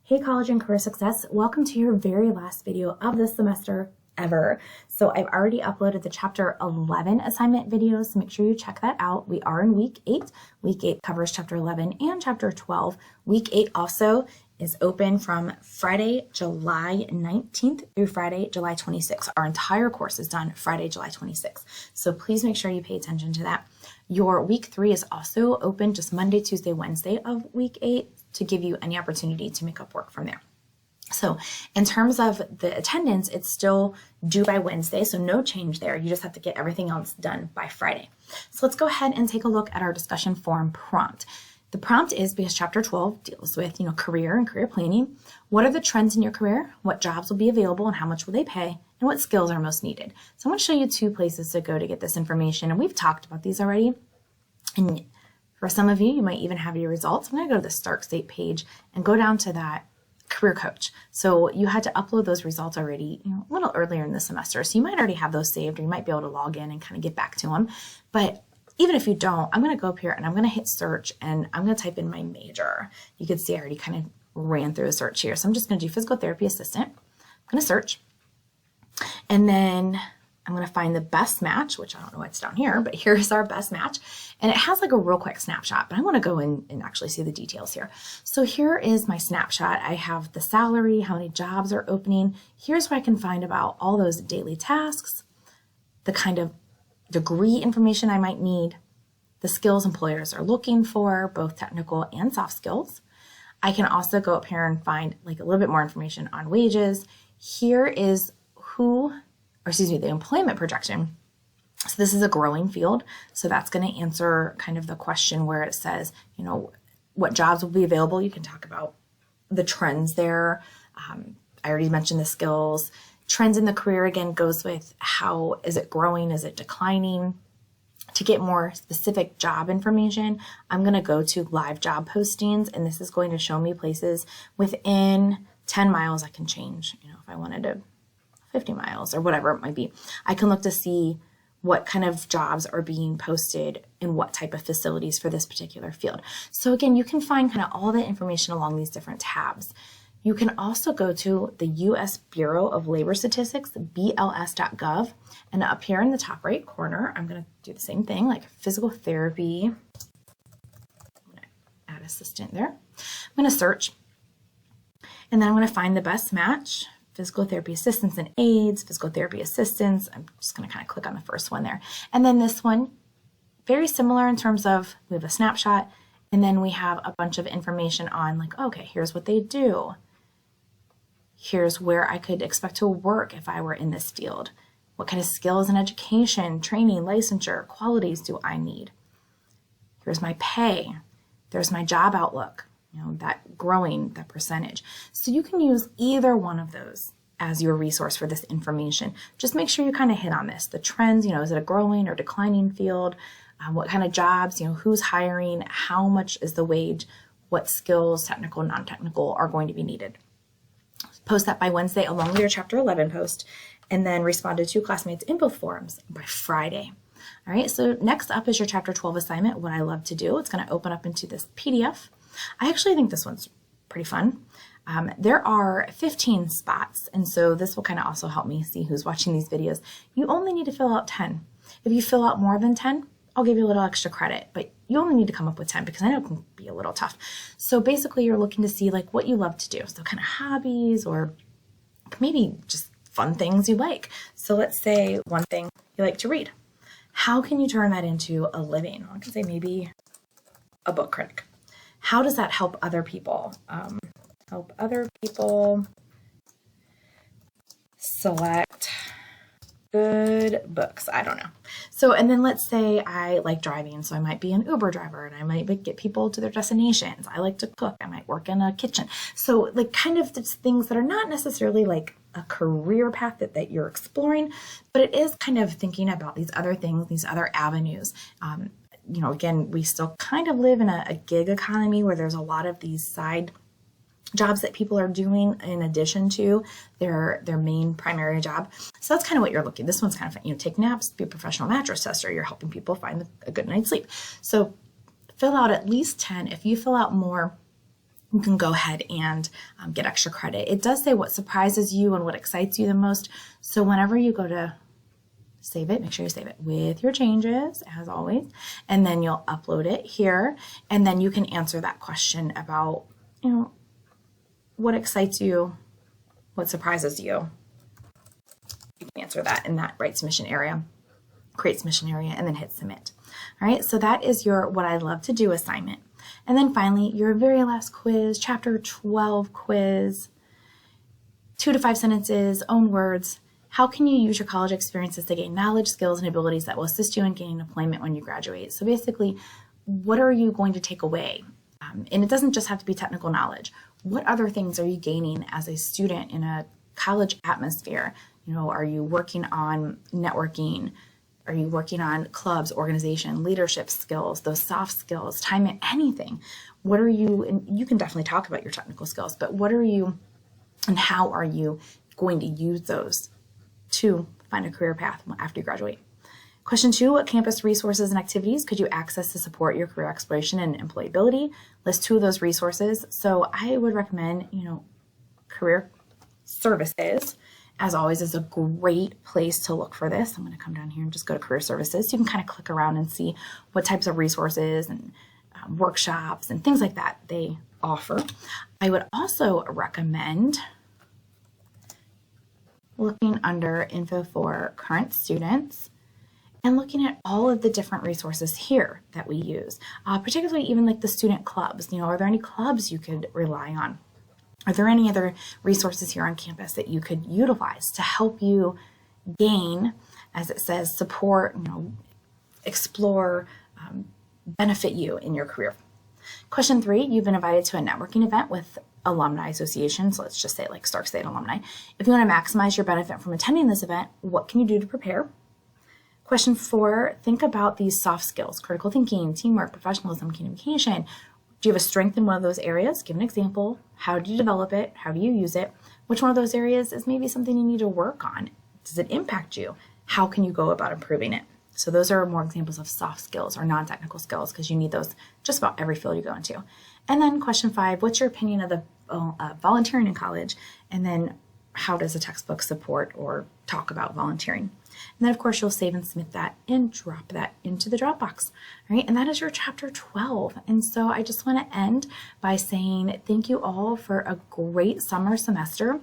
Hey college and career success, welcome to your very last video of this semester ever. So I've already uploaded the chapter 11 assignment videos, so make sure you check that out. We are in week 8. Week 8 covers chapter 11 and chapter 12. Week 8 also is open from Friday, July 19th through Friday, July 26th. Our entire course is done Friday, July 26th. So please make sure you pay attention to that. Your week 3 is also open just Monday, Tuesday, Wednesday of week 8 to give you any opportunity to make up work from there. So in terms of the attendance, it's still due by Wednesday, so no change there. You just have to get everything else done by Friday. So let's go ahead and take a look at our discussion forum prompt. The prompt is because chapter 12 deals with, career and career planning. What are the trends in your career? What jobs will be available and how much will they pay? And what skills are most needed? So I'm going to show you 2 places to go to get this information, and we've talked about these already. And for some of you, you might even have your results. I'm going to go to the Stark State page and go down to that career coach. So you had to upload those results already a little earlier in the semester. So you might already have those saved, or you might be able to log in and kind of get back to them. But even if you don't, I'm going to go up here and I'm going to hit search and I'm going to type in my major. You can see I already kind of ran through a search here. So I'm just going to do physical therapy assistant. I'm going to search. And then I'm going to find the best match, which I don't know what's down here, but here's our best match. And it has like a real quick snapshot, but I want to go in and actually see the details here. So here is my snapshot. I have the salary, how many jobs are opening. Here's what I can find about all those daily tasks, the kind of degree information I might need, the skills employers are looking for, both technical and soft skills. I can also go up here and find like a little bit more information on wages. Here is the employment projection. So this is a growing field. So that's going to answer kind of the question where it says, what jobs will be available. You can talk about the trends there. I already mentioned the skills. Trends in the career, again, goes with how is it growing? Is it declining? To get more specific job information, I'm going to go to live job postings, and this is going to show me places within 10 miles I can change. If I wanted to 50 miles or whatever it might be. I can look to see what kind of jobs are being posted in what type of facilities for this particular field. So again, you can find kind of all the information along these different tabs. You can also go to the U.S. Bureau of Labor Statistics, BLS.gov, and up here in the top right corner, I'm going to do the same thing, like physical therapy. I'm going to add assistant there. I'm going to search, and then I'm going to find the best match. Physical therapy assistants and aides, physical therapy assistants. I'm just going to kind of click on the first one there. And then this one, very similar in terms of we have a snapshot, and then we have a bunch of information on like, okay, here's what they do. Here's where I could expect to work if I were in this field. What kind of skills and education, training, licensure, qualities do I need? Here's my pay. There's my job outlook. That growing, that percentage. So you can use either one of those as your resource for this information. Just make sure you kind of hit on this. The trends, is it a growing or declining field? What kind of jobs, who's hiring? How much is the wage? What skills, technical, non-technical, are going to be needed? Post that by Wednesday along with your chapter 11 post, and then respond to 2 classmates in both forums by Friday. All right, so next up is your chapter 12 assignment. What I love to do, it's going to open up into this PDF. I actually think this one's pretty fun. There are 15 spots, and so this will kind of also help me see who's watching these videos. You only need to fill out 10. If you fill out more than 10, I'll give you a little extra credit, but you only need to come up with 10 because I know it can be a little tough. So basically you're looking to see like what you love to do. So kind of hobbies or maybe just fun things you like. So let's say one thing you like to read. How can you turn that into a living? I can say maybe a book critic. How does that help other people? Help other people select good books. I don't know. So, and then let's say I like driving. So I might be an Uber driver and I might get people to their destinations. I like to cook. I might work in a kitchen. So like kind of just things that are not necessarily like a career path that you're exploring, but it is kind of thinking about these other things, these other avenues. Again, we still kind of live in a gig economy where there's a lot of these side jobs that people are doing in addition to their main primary job. So that's kind of what you're looking. This one's kind of fun. Take naps, be a professional mattress tester. You're helping people find a good night's sleep. So fill out at least 10. If you fill out more, you can go ahead and get extra credit. It does say what surprises you and what excites you the most. So whenever you go to save it, make sure you save it with your changes as always, and then you'll upload it here, and then you can answer that question about, you know, what excites you, what surprises you. You can answer that in that Write Submission area, Create Submission area, and then hit Submit. All right, so that is your What I Love to Do assignment. And then finally, your very last quiz, Chapter 12 quiz, 2 to 5 sentences, own words. How can you use your college experiences to gain knowledge, skills, and abilities that will assist you in gaining employment when you graduate? So basically, what are you going to take away? And it doesn't just have to be technical knowledge. What other things are you gaining as a student in a college atmosphere? You know, are you working on networking? Are you working on clubs, organization, leadership skills, those soft skills, time, anything? What are you, and you can definitely talk about your technical skills, but what are you and how are you going to use those to find a career path after you graduate? Question 2, what campus resources and activities could you access to support your career exploration and employability? List 2 of those resources. So I would recommend, you know, career services, as always, is a great place to look for this. I'm going to come down here and just go to career services. You can kind of click around and see what types of resources and workshops and things like that they offer. I would also recommend looking under info for current students and looking at all of the different resources here that we use, particularly even like the student clubs. You know, are there any clubs you could rely on? Are there any other resources here on campus that you could utilize to help you gain, as it says, support, you know, explore, benefit you in your career? Question 3, you've been invited to a networking event with alumni associations. So let's just say like Stark State alumni. If you want to maximize your benefit from attending this event, what can you do to prepare? Question 4, think about these soft skills: critical thinking, teamwork, professionalism, communication. Do you have a strength in one of those areas? Give an example. How do you develop it? How do you use it? Which one of those areas is maybe something you need to work on? Does it impact you? How can you go about improving it? So those are more examples of soft skills or non-technical skills, because you need those just about every field you go into. And then question 5, what's your opinion of the volunteering in college? And then how does a textbook support or talk about volunteering? And then of course you'll save and submit that and drop that into the Dropbox. All right, and that is your chapter 12. And so I just want to end by saying thank you all for a great summer semester.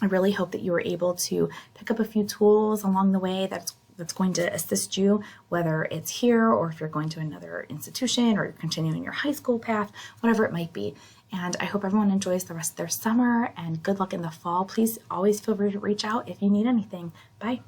I really hope that you were able to pick up a few tools along the way that's going to assist you, whether it's here or if you're going to another institution or you're continuing your high school path, whatever it might be. And I hope everyone enjoys the rest of their summer, and good luck in the fall. Please always feel free to reach out if you need anything. Bye.